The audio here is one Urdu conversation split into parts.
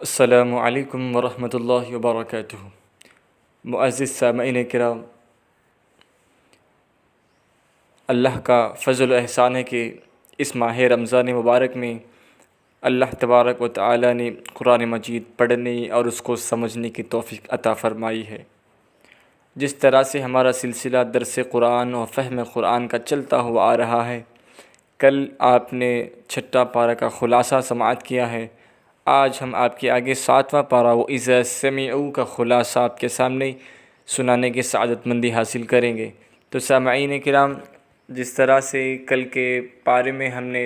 السلام علیکم ورحمۃ اللہ وبرکاتہ۔ معزز سامعین کرام، اللہ کا فضل و احسان ہے کہ اس ماہ رمضان مبارک میں اللہ تبارک و تعالی نے قرآن مجید پڑھنے اور اس کو سمجھنے کی توفیق عطا فرمائی ہے۔ جس طرح سے ہمارا سلسلہ درس قرآن و فہم قرآن کا چلتا ہوا آ رہا ہے، کل آپ نے چھٹا پارہ کا خلاصہ سماعت کیا ہے۔ آج ہم آپ کے آگے 7واں پارہ وَإِذَا سَمِعُوا کا خلاصہ آپ کے سامنے سنانے کی سعادت مندی حاصل کریں گے۔ تو سامعین کرام، جس طرح سے کل کے پارے میں ہم نے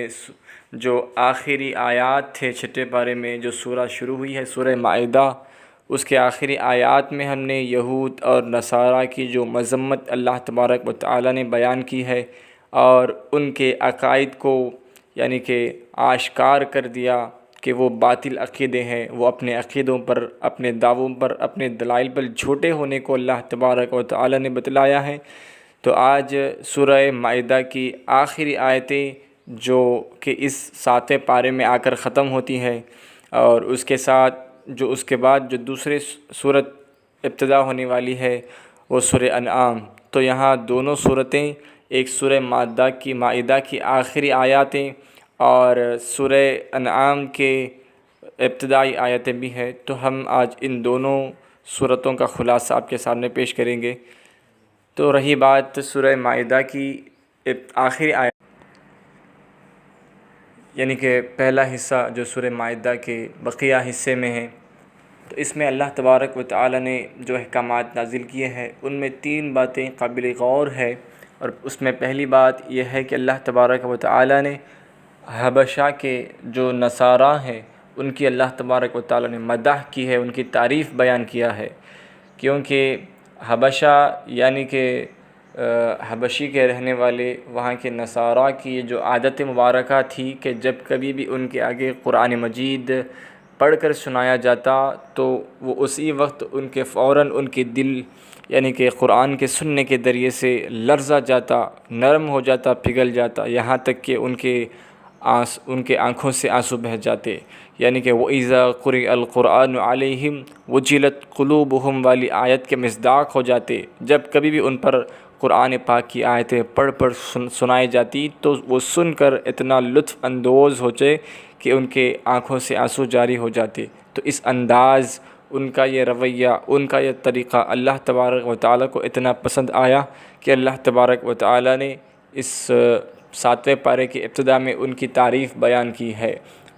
جو آخری آیات تھے چھٹے پارے میں جو سورہ شروع ہوئی ہے سورہ مائدہ، اس کے آخری آیات میں ہم نے یہود اور نصارہ کی جو مذمت اللہ تبارک و تعالی نے بیان کی ہے اور ان کے عقائد کو یعنی کہ آشکار کر دیا کہ وہ باطل عقیدے ہیں، وہ اپنے عقیدوں پر، اپنے دعووں پر، اپنے دلائل پر جھوٹے ہونے کو اللہ تبارک و تعالی نے بتلایا ہے۔ تو آج سورہ مائدہ کی آخری آیتیں جو کہ اس 7ویں پارے میں آ کر ختم ہوتی ہیں، اور اس کے ساتھ جو اس کے بعد جو دوسری صورت ابتدا ہونے والی ہے وہ سورہ انعام۔ تو یہاں دونوں صورتیں، ایک سورہ مائدہ کی آخری آیاتیں اور سورہ انعام کے ابتدائی آیتیں بھی ہیں، تو ہم آج ان دونوں صورتوں کا خلاصہ آپ کے سامنے پیش کریں گے۔ تو رہی بات سورہ مائدہ کی آخری آیت، یعنی کہ پہلا حصہ جو سورہ مائدہ کے بقیہ حصے میں ہے، تو اس میں اللہ تبارک و تعالی نے جو احکامات نازل کیے ہیں ان میں 3 باتیں قابل غور ہے، اور اس میں پہلی بات یہ ہے کہ اللہ تبارک و تعالی نے حبشہ کے جو نصارہ ہیں ان کی اللہ تبارک و تعالی نے مدح کی ہے، ان کی تعریف بیان کیا ہے، کیونکہ حبشہ یعنی کہ حبشی کے رہنے والے وہاں کے نصارہ کی جو عادت مبارکہ تھی کہ جب کبھی بھی ان کے آگے قرآن مجید پڑھ کر سنایا جاتا تو وہ اسی وقت ان کے فوراً ان کے دل یعنی کہ قرآن کے سننے کے ذریعے سے لرزا جاتا، نرم ہو جاتا، پگھل جاتا، یہاں تک کہ ان کے آنکھوں سے آنسو بہہ جاتے، یعنی کہ وَإِذَا قُرِئَ الْقُرْآنُ عَلَيْهِمْ وَجِلَتْ قُلُوبُهُمْ والی آیت کے مصداق ہو جاتے۔ جب کبھی بھی ان پر قرآن پاک کی آیتیں پڑھ سنائی جاتی تو وہ سن کر اتنا لطف اندوز ہوتے کہ ان کے آنکھوں سے آنسو جاری ہو جاتے۔ تو اس انداز، ان کا یہ رویہ، ان کا یہ طریقہ اللہ تبارک و تعالی کو اتنا پسند آیا کہ اللہ تبارک و تعالی نے اس 7ویں پارے کی ابتدا میں ان کی تعریف بیان کی ہے۔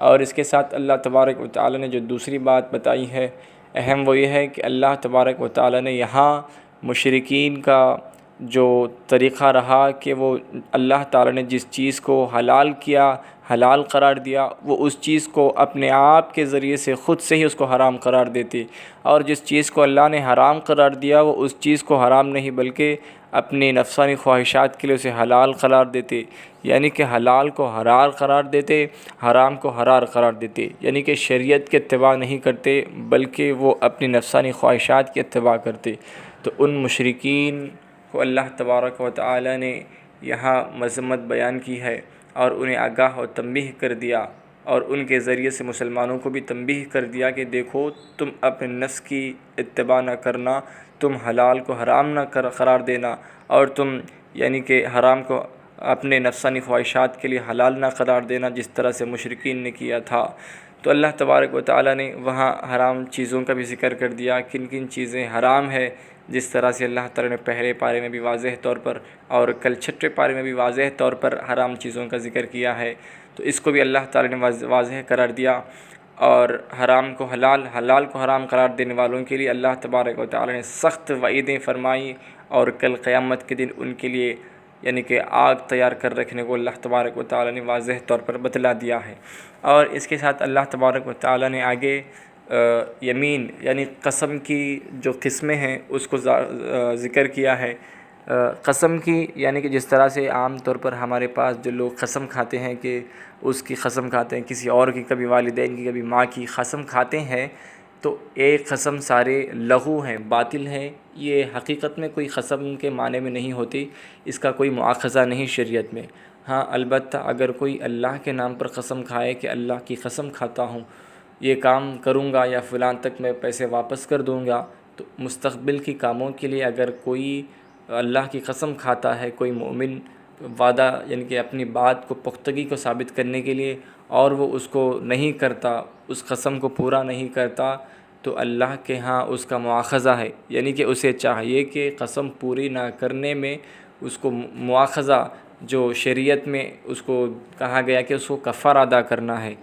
اور اس کے ساتھ اللہ تبارک و تعالی نے جو دوسری بات بتائی ہے اہم، وہ یہ ہے کہ اللہ تبارک و تعالی نے یہاں مشرکین کا جو طریقہ رہا کہ وہ اللہ تعالی نے جس چیز کو حلال کیا، حلال قرار دیا، وہ اس چیز کو اپنے آپ کے ذریعے سے خود سے ہی اس کو حرام قرار دیتے، اور جس چیز کو اللہ نے حرام قرار دیا وہ اس چیز کو حرام نہیں بلکہ اپنی نفسانی خواہشات کے لیے اسے حلال قرار دیتے، یعنی کہ حلال کو حلال قرار دیتے، حرام کو حرام قرار دیتے، یعنی کہ شریعت کے اتباع نہیں کرتے بلکہ وہ اپنی نفسانی خواہشات کی اتباع کرتے۔ تو ان مشرکین کو اللہ تبارک و تعالی نے یہاں مذمت بیان کی ہے اور انہیں آگاہ و تنبیہ کر دیا، اور ان کے ذریعے سے مسلمانوں کو بھی تنبیہ کر دیا کہ دیکھو، تم اپنے نفس کی اتباع نہ کرنا، تم حلال کو حرام نہ قرار دینا، اور تم یعنی کہ حرام کو اپنے نفسانی خواہشات کے لیے حلال نہ قرار دینا جس طرح سے مشرکین نے کیا تھا۔ تو اللہ تبارک و تعالی نے وہاں حرام چیزوں کا بھی ذکر کر دیا، کن کن چیزیں حرام ہے، جس طرح سے اللہ تعالی نے پہلے پارے میں بھی واضح طور پر اور کل چھٹے پارے میں بھی واضح طور پر حرام چیزوں کا ذکر کیا ہے، تو اس کو بھی اللہ تعالی نے واضح قرار دیا، اور حرام کو حلال، حلال کو حرام قرار دینے والوں کے لیے اللہ تبارک و تعالی نے سخت وعیدیں فرمائی، اور کل قیامت کے دن ان کے لیے یعنی کہ آگ تیار کر رکھنے کو اللہ تبارک و تعالی نے واضح طور پر بتلا دیا ہے۔ اور اس کے ساتھ اللہ تبارک و تعالی نے آگے یمین یعنی قسم کی جو قسمیں ہیں اس کو ذکر کیا ہے۔ قسم کی یعنی کہ جس طرح سے عام طور پر ہمارے پاس جو لوگ قسم کھاتے ہیں کہ اس کی قسم کھاتے ہیں، کسی اور کی، کبھی والدین کی، کبھی ماں کی قسم کھاتے ہیں، تو ایک قسم سارے لغو ہیں، باطل ہیں، یہ حقیقت میں کوئی قسم کے معنی میں نہیں ہوتی، اس کا کوئی مؤاخذہ نہیں شریعت میں۔ ہاں البتہ اگر کوئی اللہ کے نام پر قسم کھائے کہ اللہ کی قسم کھاتا ہوں، یہ کام کروں گا یا فلاں تک میں پیسے واپس کر دوں گا، تو مستقبل کی کاموں کے لیے اگر کوئی اللہ کی قسم کھاتا ہے، کوئی مومن وعدہ یعنی کہ اپنی بات کو پختگی کو ثابت کرنے کے لیے، اور وہ اس کو نہیں کرتا، اس قسم کو پورا نہیں کرتا، تو اللہ کے ہاں اس کا مواخذہ ہے، یعنی کہ اسے چاہیے کہ قسم پوری نہ کرنے میں اس کو مواخذہ جو شریعت میں اس کو کہا گیا کہ اس کو کفارہ ادا کرنا ہے۔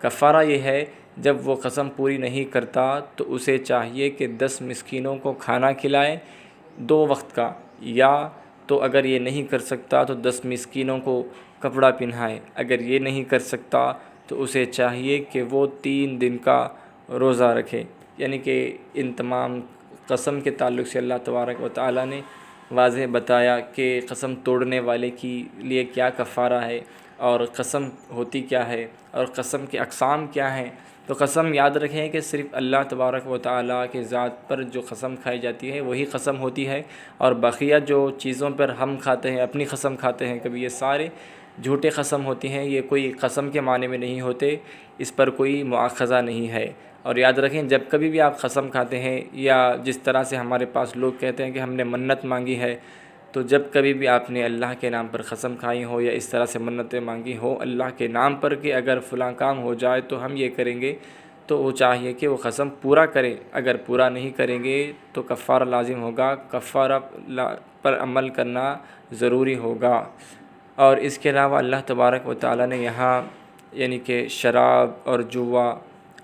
کفارہ یہ ہے جب وہ قسم پوری نہیں کرتا تو اسے چاہیے کہ 10 مسکینوں کو کھانا کھلائے 2 وقت کا، یا تو اگر یہ نہیں کر سکتا تو 10 مسکینوں کو کپڑا پہنائے، اگر یہ نہیں کر سکتا تو اسے چاہیے کہ وہ 3 دن کا روزہ رکھے۔ یعنی کہ ان تمام قسم کے تعلق سے اللہ تبارک و تعالیٰ نے واضح بتایا کہ قسم توڑنے والے کے لیے کیا کفارہ ہے، اور قسم ہوتی کیا ہے، اور قسم کے اقسام کیا ہیں۔ تو قسم یاد رکھیں کہ صرف اللہ تبارک و تعالیٰ کے ذات پر جو قسم کھائی جاتی ہے وہی قسم ہوتی ہے، اور بقیہ جو چیزوں پر ہم کھاتے ہیں، اپنی قسم کھاتے ہیں کبھی، یہ سارے جھوٹے قسم ہوتی ہیں، یہ کوئی قسم کے معنی میں نہیں ہوتے، اس پر کوئی مؤاخذہ نہیں ہے۔ اور یاد رکھیں جب کبھی بھی آپ قسم کھاتے ہیں، یا جس طرح سے ہمارے پاس لوگ کہتے ہیں کہ ہم نے منت مانگی ہے، تو جب کبھی بھی آپ نے اللہ کے نام پر قسم کھائی ہو یا اس طرح سے منتیں مانگی ہو اللہ کے نام پر کہ اگر فلاں کام ہو جائے تو ہم یہ کریں گے، تو وہ چاہیے کہ وہ قسم پورا کریں۔ اگر پورا نہیں کریں گے تو کفارہ لازم ہوگا، کفارہ پر عمل کرنا ضروری ہوگا۔ اور اس کے علاوہ اللہ تبارک و تعالیٰ نے یہاں یعنی کہ شراب اور جوا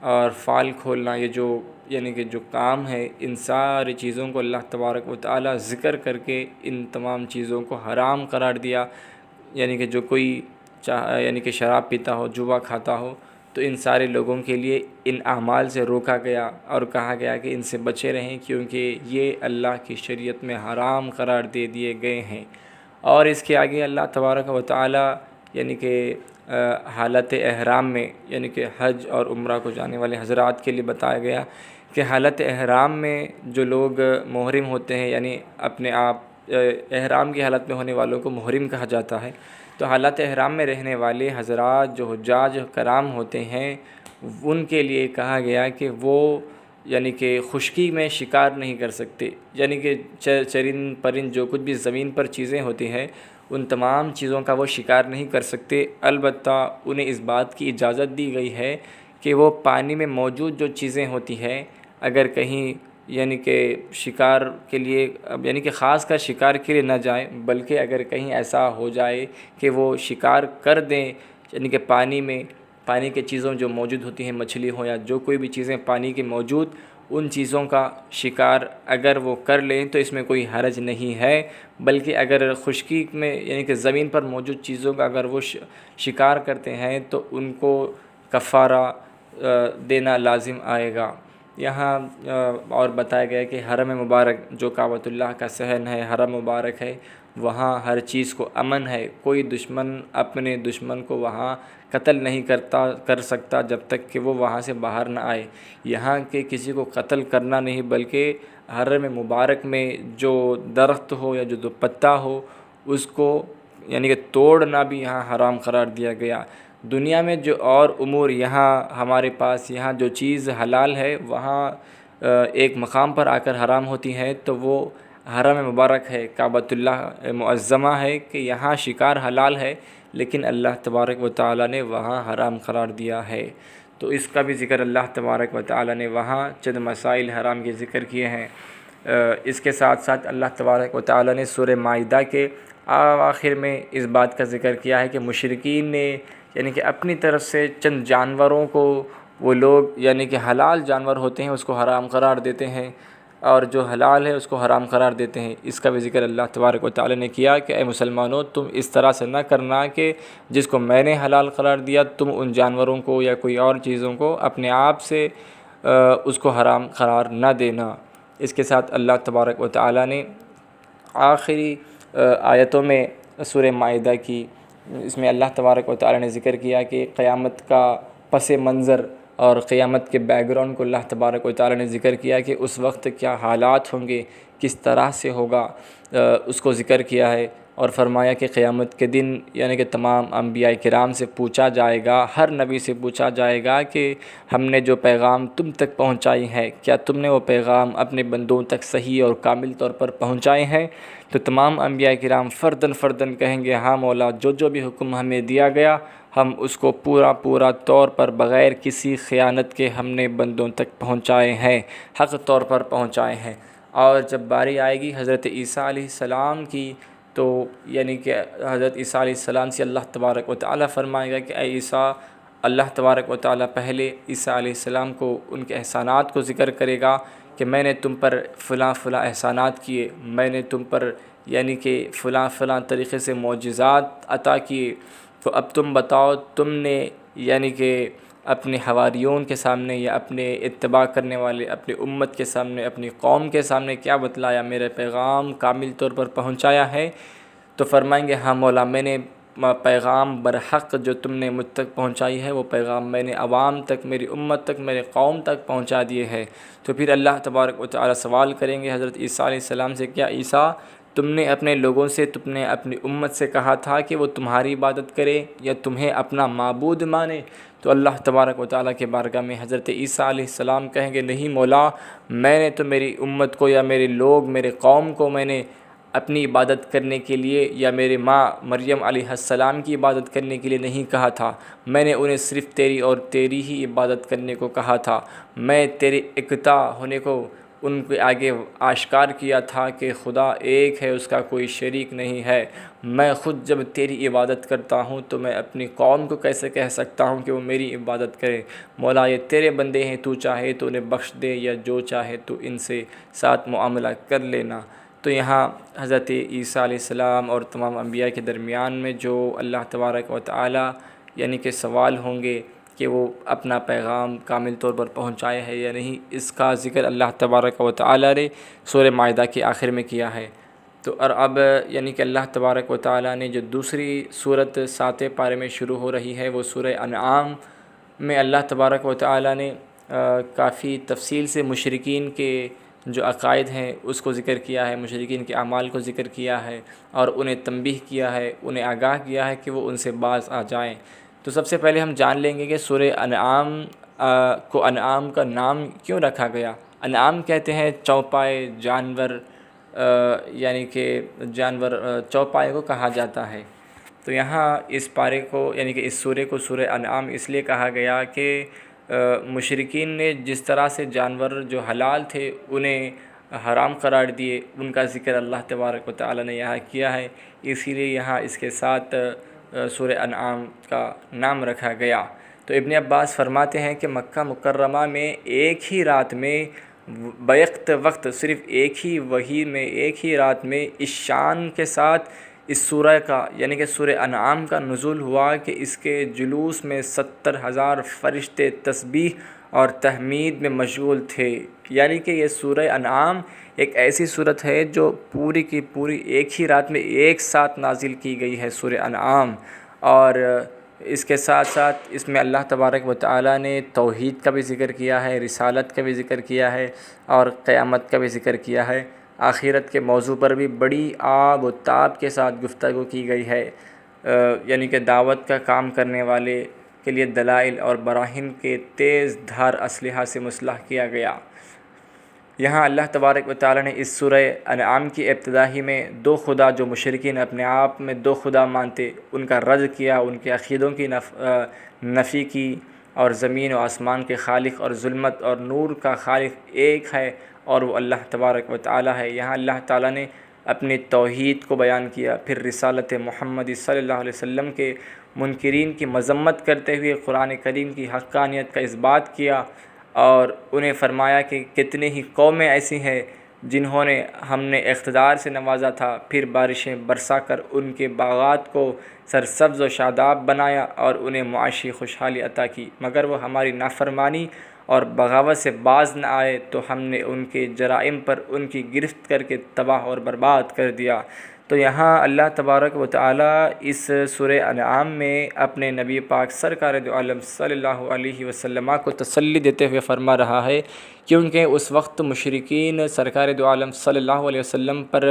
اور فال کھولنا، یہ جو یعنی کہ جو کام ہے، ان ساری چیزوں کو اللہ تبارک و تعالیٰ ذکر کر کے ان تمام چیزوں کو حرام قرار دیا۔ یعنی کہ جو کوئی یعنی کہ شراب پیتا ہو، جوا کھاتا ہو، تو ان سارے لوگوں کے لیے ان اعمال سے روکا گیا اور کہا گیا کہ ان سے بچے رہیں، کیونکہ یہ اللہ کی شریعت میں حرام قرار دے دیے گئے ہیں۔ اور اس کے آگے اللہ تبارک و تعالیٰ یعنی کہ حالت احرام میں، یعنی کہ حج اور عمرہ کو جانے والے حضرات کے لیے بتایا گیا کہ حالت احرام میں جو لوگ محرم ہوتے ہیں، یعنی اپنے آپ احرام کی حالت میں ہونے والوں کو محرم کہا جاتا ہے، تو حالت احرام میں رہنے والے حضرات جو حجاج کرام ہوتے ہیں ان کے لیے کہا گیا کہ وہ یعنی کہ خشکی میں شکار نہیں کر سکتے، یعنی کہ چرند پرند جو کچھ بھی زمین پر چیزیں ہوتی ہیں ان تمام چیزوں کا وہ شکار نہیں کر سکتے۔ البتہ انہیں اس بات کی اجازت دی گئی ہے کہ وہ پانی میں موجود جو چیزیں ہوتی ہیں اگر کہیں یعنی کہ شکار کے لیے یعنی کہ خاص کر شکار کے لیے نہ جائیں، بلکہ اگر کہیں ایسا ہو جائے کہ وہ شکار کر دیں، یعنی کہ پانی کے چیزوں جو موجود ہوتی ہیں، مچھلی ہو یا جو کوئی بھی چیزیں پانی کے موجود، ان چیزوں کا شکار اگر وہ کر لیں تو اس میں کوئی حرج نہیں ہے، بلکہ اگر خشکی میں یعنی کہ زمین پر موجود چیزوں کا اگر وہ شکار کرتے ہیں تو ان کو کفارہ دینا لازم آئے گا۔ یہاں اور بتایا گیا کہ حرم مبارک جو کعبۃ اللہ کا صحن ہے، حرم مبارک ہے، وہاں ہر چیز کو امن ہے، کوئی دشمن اپنے دشمن کو وہاں قتل نہیں کر سکتا جب تک کہ وہ وہاں سے باہر نہ آئے۔ یہاں کے کسی کو قتل کرنا نہیں، بلکہ حرم مبارک میں جو درخت ہو یا جو پتا ہو اس کو یعنی کہ توڑنا بھی یہاں حرام قرار دیا گیا۔ دنیا میں جو اور امور یہاں ہمارے پاس یہاں جو چیز حلال ہے وہاں ایک مقام پر آ کر حرام ہوتی ہے، تو وہ حرم مبارک ہے، کعبۃ اللہ معظمہ ہے کہ یہاں شکار حلال ہے، لیکن اللہ تبارک و تعالیٰ نے وہاں حرام قرار دیا ہے۔ تو اس کا بھی ذکر اللہ تبارک و تعالیٰ نے وہاں چند مسائل حرام کے ذکر کیے ہیں۔ اس کے ساتھ ساتھ اللہ تبارک و تعالیٰ نے سورہ مائدہ کے آخر میں اس بات کا ذکر کیا ہے کہ مشرکین نے یعنی کہ اپنی طرف سے چند جانوروں کو وہ لوگ یعنی کہ حلال جانور ہوتے ہیں اس کو حرام قرار دیتے ہیں، اور جو حلال ہے اس کو حرام قرار دیتے ہیں۔ اس کا بھی ذکر اللہ تبارک و تعالیٰ نے کیا کہ اے مسلمانوں تم اس طرح سے نہ کرنا کہ جس کو میں نے حلال قرار دیا تم ان جانوروں کو یا کوئی اور چیزوں کو اپنے آپ سے اس کو حرام قرار نہ دینا۔ اس کے ساتھ اللہ تبارک و تعالیٰ نے آخری آیتوں میں سورہ مائدہ کی اس میں اللہ تبارک و تعالیٰ نے ذکر کیا کہ قیامت کا پس منظر اور قیامت کے بیک گراؤنڈ کو اللہ تبارک و تعالیٰ نے ذکر کیا کہ اس وقت کیا حالات ہوں گے، کس طرح سے ہوگا، اس کو ذکر کیا ہے۔ اور فرمایا کہ قیامت کے دن یعنی کہ تمام انبیاء کرام سے پوچھا جائے گا، ہر نبی سے پوچھا جائے گا کہ ہم نے جو پیغام تم تک پہنچائی ہے کیا تم نے وہ پیغام اپنے بندوں تک صحیح اور کامل طور پر پہنچائے ہیں؟ تو تمام انبیاء کرام فرداً کہیں گے ہاں مولا، جو بھی حکم ہمیں دیا گیا ہم اس کو پورا طور پر بغیر کسی خیانت کے ہم نے بندوں تک پہنچائے ہیں، حق طور پر پہنچائے ہیں۔ اور جب باری آئے گی حضرت عیسیٰ علیہ السلام کی، تو یعنی کہ حضرت عیسیٰ علیہ السلام سے اللہ تبارک و تعالیٰ فرمائے گا کہ اے عیسیٰ، اللہ تبارک و تعالیٰ پہلے عیسیٰ علیہ السلام کو ان کے احسانات کو ذکر کرے گا کہ میں نے تم پر فلاں احسانات کیے، میں نے تم پر یعنی کہ فلاں طریقے سے معجزات عطا کیے، تو اب تم بتاؤ تم نے یعنی کہ اپنے حواریون کے سامنے یا اپنے اتباع کرنے والے اپنی امت کے سامنے، اپنی قوم کے سامنے کیا بتلایا؟ میرے پیغام کامل طور پر پہنچایا ہے؟ تو فرمائیں گے ہاں مولا، میں نے پیغام برحق جو تم نے مجھ تک پہنچائی ہے وہ پیغام میں نے عوام تک، میری امت تک، میرے قوم تک پہنچا دیے ہے۔ تو پھر اللہ تبارک و تعالیٰ سوال کریں گے حضرت عیسیٰ علیہ السلام سے، کیا عیسیٰ تم نے اپنے لوگوں سے، تم نے اپنی امت سے کہا تھا کہ وہ تمہاری عبادت کرے یا تمہیں اپنا معبود مانے؟ تو اللہ تبارک و تعالیٰ کے بارگاہ میں حضرت عیسیٰ علیہ السلام کہیں گے نہیں مولا، میں نے تو میری امت کو یا میرے لوگ، میرے قوم کو میں نے اپنی عبادت کرنے کے لیے یا میری ماں مریم علیہ السلام کی عبادت کرنے کے لیے نہیں کہا تھا، میں نے انہیں صرف تیری اور تیری ہی عبادت کرنے کو کہا تھا۔ میں تیرے یکتا ہونے کو ان کے آگے آشکار کیا تھا کہ خدا ایک ہے، اس کا کوئی شریک نہیں ہے۔ میں خود جب تیری عبادت کرتا ہوں تو میں اپنی قوم کو کیسے کہہ سکتا ہوں کہ وہ میری عبادت کرے؟ مولا یہ تیرے بندے ہیں، تو چاہے تو انہیں بخش دے یا جو چاہے تو ان سے ساتھ معاملہ کر لینا۔ تو یہاں حضرت عیسیٰ علیہ السلام اور تمام انبیاء کے درمیان میں جو اللہ تبارک و تعالیٰ یعنی کہ سوال ہوں گے کہ وہ اپنا پیغام کامل طور پر پہنچائے ہے یا نہیں، اس کا ذکر اللہ تبارک و تعالیٰ نے سورہ مائدہ کے آخر میں کیا ہے۔ تو اور اب یعنی کہ اللہ تبارک و تعالیٰ نے جو دوسری صورت 7 پارے میں شروع ہو رہی ہے وہ سورہ انعام میں اللہ تبارک و تعالیٰ نے کافی تفصیل سے مشرکین کے جو عقائد ہیں اس کو ذکر کیا ہے، مشرکین کے اعمال کو ذکر کیا ہے اور انہیں تنبیہ کیا ہے، انہیں آگاہ کیا ہے کہ وہ ان سے باز آ جائیں۔ تو سب سے پہلے ہم جان لیں گے کہ سورہ انعام کو انعام کا نام کیوں رکھا گیا۔ انعام کہتے ہیں چوپائے جانور، یعنی کہ جانور چوپائے کو کہا جاتا ہے۔ تو یہاں اس پارے کو یعنی کہ اس سورہ کو سورہ انعام اس لیے کہا گیا کہ مشرکین نے جس طرح سے جانور جو حلال تھے انہیں حرام قرار دیے، ان کا ذکر اللہ تبارک و تعالیٰ نے یہاں کیا ہے، اسی لیے یہاں اس کے ساتھ سورہ انعام کا نام رکھا گیا۔ تو ابن عباس فرماتے ہیں کہ مکہ مکرمہ میں ایک ہی رات میں بیک وقت، صرف ایک ہی وحی میں ایک ہی رات میں اس شان کے ساتھ اس سورہ کا یعنی کہ سورہ انعام کا نزول ہوا کہ اس کے جلوس میں 70,000 فرشتے تسبیح اور تحمید میں مشغول تھے۔ یعنی کہ یہ سورہ انعام ایک ایسی صورت ہے جو پوری کی پوری ایک ہی رات میں ایک ساتھ نازل کی گئی ہے سورہ انعام، اور اس کے ساتھ ساتھ اس میں اللہ تبارک و تعالیٰ نے توحید کا بھی ذکر کیا ہے، رسالت کا بھی ذکر کیا ہے اور قیامت کا بھی ذکر کیا ہے۔ آخرت کے موضوع پر بھی بڑی آب و تاب کے ساتھ گفتگو کی گئی ہے، یعنی کہ دعوت کا کام کرنے والے کے لیے دلائل اور براہین کے تیز دھار اسلحہ سے مسلح کیا گیا۔ یہاں اللہ تبارک و تعالیٰ نے اس سورہ انعام کی ابتدا ہی میں دو خدا جو مشرکین اپنے آپ میں دو خدا مانتے ان کا رد کیا، ان کے عقیدوں کی نفی کی، اور زمین و آسمان کے خالق اور ظلمت اور نور کا خالق ایک ہے اور وہ اللہ تبارک و تعالیٰ ہے۔ یہاں اللہ تعالیٰ نے اپنی توحید کو بیان کیا، پھر رسالت محمدی صلی اللہ علیہ وسلم کے منکرین کی مذمت کرتے ہوئے قرآن کریم کی حقانیت کا اثبات کیا، اور انہیں فرمایا کہ کتنی ہی قومیں ایسی ہیں جنہوں نے ہم نے اقتدار سے نوازا تھا، پھر بارشیں برسا کر ان کے باغات کو سرسبز و شاداب بنایا اور انہیں معاشی خوشحالی عطا کی، مگر وہ ہماری نافرمانی اور بغاوت سے باز نہ آئے تو ہم نے ان کے جرائم پر ان کی گرفت کر کے تباہ اور برباد کر دیا۔ تو یہاں اللہ تبارک و تعالی اس سورہ انعام میں اپنے نبی پاک سرکار دو عالم صلی اللہ علیہ وسلم کو تسلی دیتے ہوئے فرما رہا ہے، کیونکہ اس وقت مشرکین سرکار دو عالم صلی اللہ علیہ وسلم پر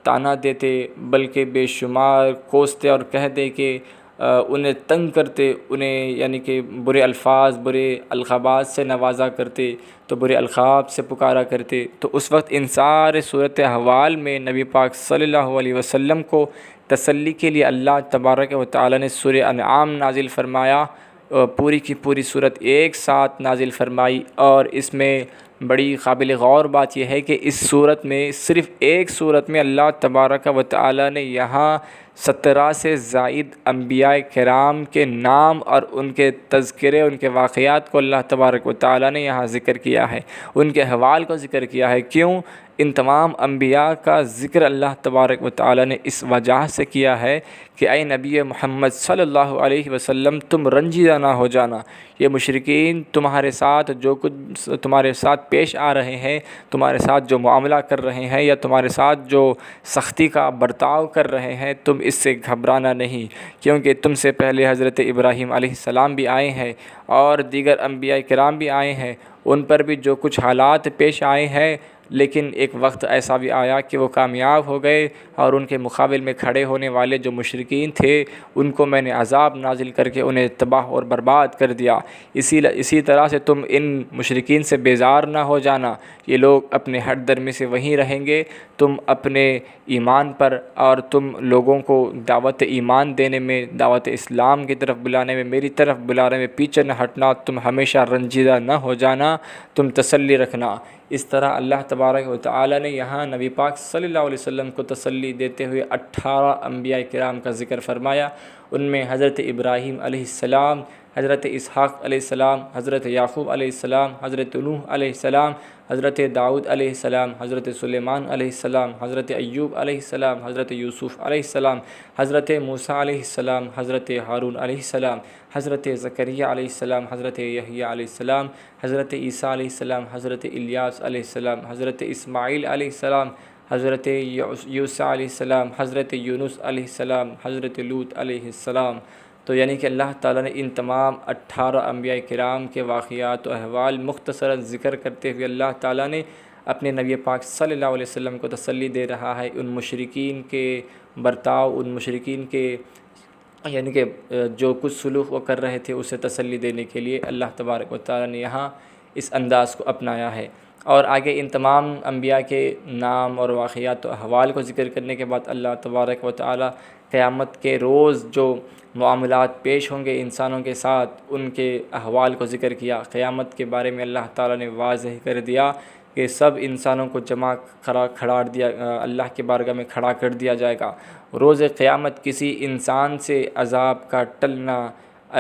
طعنہ دیتے، بلکہ بے شمار کوستے اور کہتے کہ انہیں تنگ کرتے، انہیں یعنی کہ برے الفاظ، برے القابات سے نوازا کرتے، تو برے القاب سے پکارا کرتے۔ تو اس وقت ان سارے صورت احوال میں نبی پاک صلی اللہ علیہ وسلم کو تسلی کے لیے اللہ تبارک و تعالی نے سورہ انعام نازل فرمایا، پوری کی پوری صورت ایک ساتھ نازل فرمائی۔ اور اس میں بڑی قابل غور بات یہ ہے کہ اس صورت میں، صرف ایک صورت میں اللہ تبارک و تعالی نے یہاں 17 سے زائد انبیاء کرام کے نام اور ان کے تذکرے، ان کے واقعات کو اللہ تبارک و تعالی نے یہاں ذکر کیا ہے، ان کے احوال کو ذکر کیا ہے۔ کیوں؟ ان تمام انبیاء کا ذکر اللہ تبارک و تعالی نے اس وجہ سے کیا ہے کہ اے نبی محمد صلی اللہ علیہ وسلم، تم رنجیدہ نہ ہو جانا۔ یہ مشرکین تمہارے ساتھ جو کچھ تمہارے ساتھ پیش آ رہے ہیں، تمہارے ساتھ جو معاملہ کر رہے ہیں، یا تمہارے ساتھ جو سختی کا برتاؤ کر رہے ہیں، تم اس سے گھبرانا نہیں، کیونکہ تم سے پہلے حضرت ابراہیم علیہ السلام بھی آئے ہیں اور دیگر انبیاء کرام بھی آئے ہیں، ان پر بھی جو کچھ حالات پیش آئے ہیں، لیکن ایک وقت ایسا بھی آیا کہ وہ کامیاب ہو گئے، اور ان کے مقابل میں کھڑے ہونے والے جو مشرکین تھے ان کو میں نے عذاب نازل کر کے انہیں تباہ اور برباد کر دیا۔ اسی طرح سے تم ان مشرکین سے بیزار نہ ہو جانا، یہ لوگ اپنے ہٹ درمی سے وہیں رہیں گے، تم اپنے ایمان پر اور تم لوگوں کو دعوت ایمان دینے میں، دعوت اسلام کی طرف بلانے میں، میری طرف بلانے میں پیچھے نہ ہٹنا، تم ہمیشہ رنجیدہ نہ ہو جانا، تم تسلی رکھنا۔ اس طرح اللہ تبارک و تعالی نے یہاں نبی پاک صلی اللہ علیہ وسلم کو تسلی دیتے ہوئے 18 انبیاء کرام کا ذکر فرمایا۔ ان میں حضرت ابراہیم علیہ السلام، حضرت اسحاق علیہ السلام، حضرت یعقوب علیہ السلام، حضرت نوح علیہ السلام، حضرت داؤد علیہ السلام، حضرت سلیمان علیہ السلام، حضرت ایوب علیہ السلام، حضرت یوسف علیہ السلام، حضرت موسیٰ علیہ السلام، حضرت ہارون علیہ السلام، حضرت زکریہ علیہ السلام، حضرت یحییٰ علیہ السلام، حضرت عیسیٰ علیہ السلام، حضرت الیاس علیہ السلام، حضرت اسماعیل علیہ السلام، حضرت یوسع علیہ السلام، حضرت یونس علیہ السلام، حضرت لوط علیہ السلام۔ تو یعنی کہ اللہ تعالیٰ نے ان تمام 18 انبیاء کرام کے واقعات و احوال مختصراً ذکر کرتے ہوئے اللہ تعالیٰ نے اپنے نبی پاک صلی اللہ علیہ وسلم کو تسلی دے رہا ہے ان مشرکین کے برتاؤ، ان مشرکین کے یعنی کہ جو کچھ سلوک وہ کر رہے تھے اسے تسلی دینے کے لیے اللہ تبارک و تعالیٰ نے یہاں اس انداز کو اپنایا ہے۔ اور آگے ان تمام انبیاء کے نام اور واقعات و احوال کو ذکر کرنے کے بعد اللہ تبارک و تعالیٰ قیامت کے روز جو معاملات پیش ہوں گے انسانوں کے ساتھ، ان کے احوال کو ذکر کیا۔ قیامت کے بارے میں اللہ تعالیٰ نے واضح کر دیا کہ سب انسانوں کو جمع اللہ کے بارگاہ میں کھڑا کر دیا جائے گا۔ روز قیامت کسی انسان سے عذاب کا ٹلنا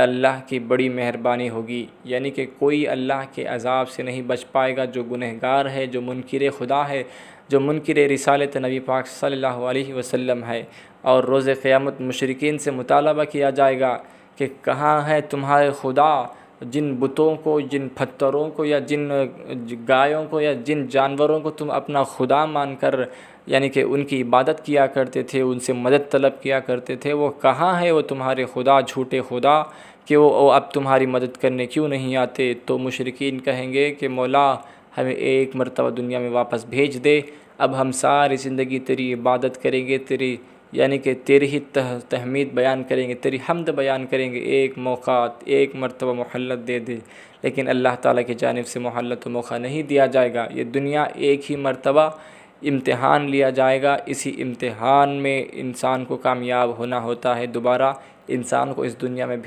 اللہ کی بڑی مہربانی ہوگی، یعنی کہ کوئی اللہ کے عذاب سے نہیں بچ پائے گا جو گنہگار ہے، جو منکر خدا ہے، جو منکر رسالت نبی پاک صلی اللہ علیہ وسلم ہے۔ اور روز قیامت مشرکین سے مطالبہ کیا جائے گا کہ کہاں ہے تمہارے خدا، جن بتوں کو، جن پتھروں کو، یا جن گایوں کو، یا جن جانوروں کو تم اپنا خدا مان کر یعنی کہ ان کی عبادت کیا کرتے تھے، ان سے مدد طلب کیا کرتے تھے، وہ کہاں ہے وہ تمہارے خدا، جھوٹے خدا، کہ وہ اب تمہاری مدد کرنے کیوں نہیں آتے؟ تو مشرکین کہیں گے کہ مولا ہمیں ایک مرتبہ دنیا میں واپس بھیج دے، اب ہم ساری زندگی تیری عبادت کریں گے، تیری یعنی کہ تیری ہی تحمید بیان کریں گے، تیری حمد بیان کریں گے، ایک موقع، ایک مرتبہ مہلت دے دے۔ لیکن اللہ تعالیٰ کی جانب سے مہلت و موقع نہیں دیا جائے گا، یہ دنیا ایک ہی مرتبہ امتحان لیا جائے گا، اسی امتحان میں انسان کو کامیاب ہونا ہوتا ہے، دوبارہ انسان کو اس دنیا میں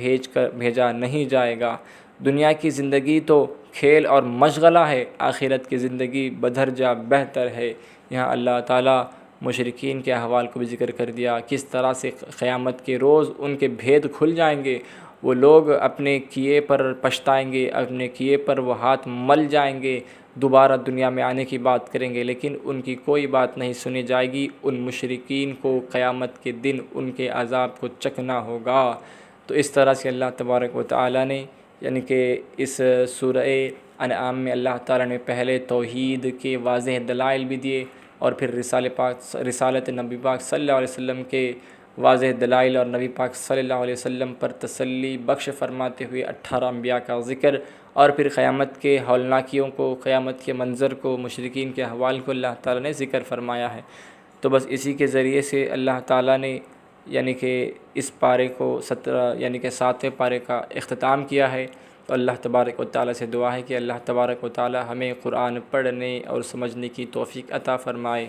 بھیجا نہیں جائے گا۔ دنیا کی زندگی تو کھیل اور مشغلہ ہے، آخرت کی زندگی بدرجہ بہتر ہے۔ یہاں اللہ تعالیٰ مشرکین کے احوال کو بھی ذکر کر دیا، کس طرح سے قیامت کے روز ان کے بھید کھل جائیں گے، وہ لوگ اپنے کیے پر پچھتائیں گے، اپنے کیے پر وہ ہاتھ مل جائیں گے، دوبارہ دنیا میں آنے کی بات کریں گے، لیکن ان کی کوئی بات نہیں سنی جائے گی۔ ان مشرکین کو قیامت کے دن ان کے عذاب کو چکھنا ہوگا۔ تو اس طرح سے اللہ تبارک و تعالیٰ نے یعنی کہ اس سورہ انعام میں اللہ تعالیٰ نے پہلے توحید کے واضح دلائل بھی دیے، اور پھر رسالت نبی پاک صلی اللہ علیہ وسلم کے واضح دلائل اور نبی پاک صلی اللہ علیہ وسلم پر تسلی بخش فرماتے ہوئے 18 انبیاء کا ذکر، اور پھر قیامت کے ہولناکیوں کو، قیامت کے منظر کو، مشرکین کے احوال کو اللہ تعالیٰ نے ذکر فرمایا ہے۔ تو بس اسی کے ذریعے سے اللہ تعالیٰ نے یعنی کہ اس پارے کو 7ویں پارے کا اختتام کیا ہے۔ تو اللہ تبارک و تعالیٰ سے دعا ہے کہ اللہ تبارک و تعالیٰ ہمیں قرآن پڑھنے اور سمجھنے کی توفیق عطا فرمائے۔